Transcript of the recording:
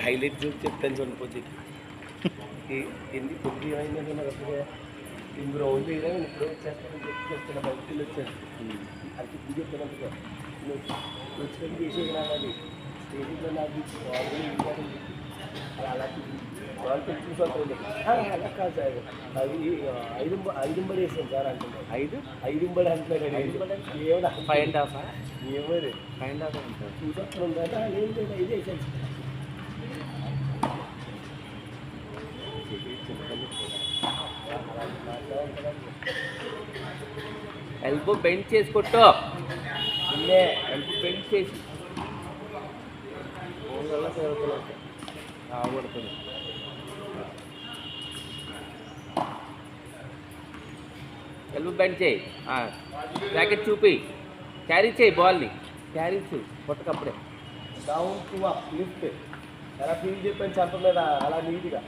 highlight చూసి చెప్తాను చూడండి పొద్దు ఎన్ని పొద్దు ఏమైందంటే నాకు అప్పుడు ఇందులో ఉంది ఇప్పుడు వచ్చేస్తాను చెప్తున్నా బయటకు వచ్చాను అది ఇప్పుడు చెప్తాను వచ్చినట్టు చేసేది నాకు అది చేసేది నాకు అలా వాళ్ళు చూసుకుంటుంది అలా కాదు సార్ అది ఐదుంబడి వేసాను సార్ అంటున్నాను ఐదుంబడి అంటున్నాడు ఏమన్నా 5.5 ఏమది 5.5 చూసొస్తుందా ఏం లేదు 5 వేసాను ఎల్బో బెండ్ చేసి కొట్టు ఎల్బో బెండ్ చేసి కొడుతుంది ఎల్బో బెండ్ చేయి ర్యాకెట్ చూపి క్యారీ చేయి బాల్ని క్యారీ చేయి కొట్టకప్పుడే డౌన్ టు అప్ లిఫ్ట్ ఎలా ఫీల్ చెప్పాను చెప్ప మీద అలా నీట్గా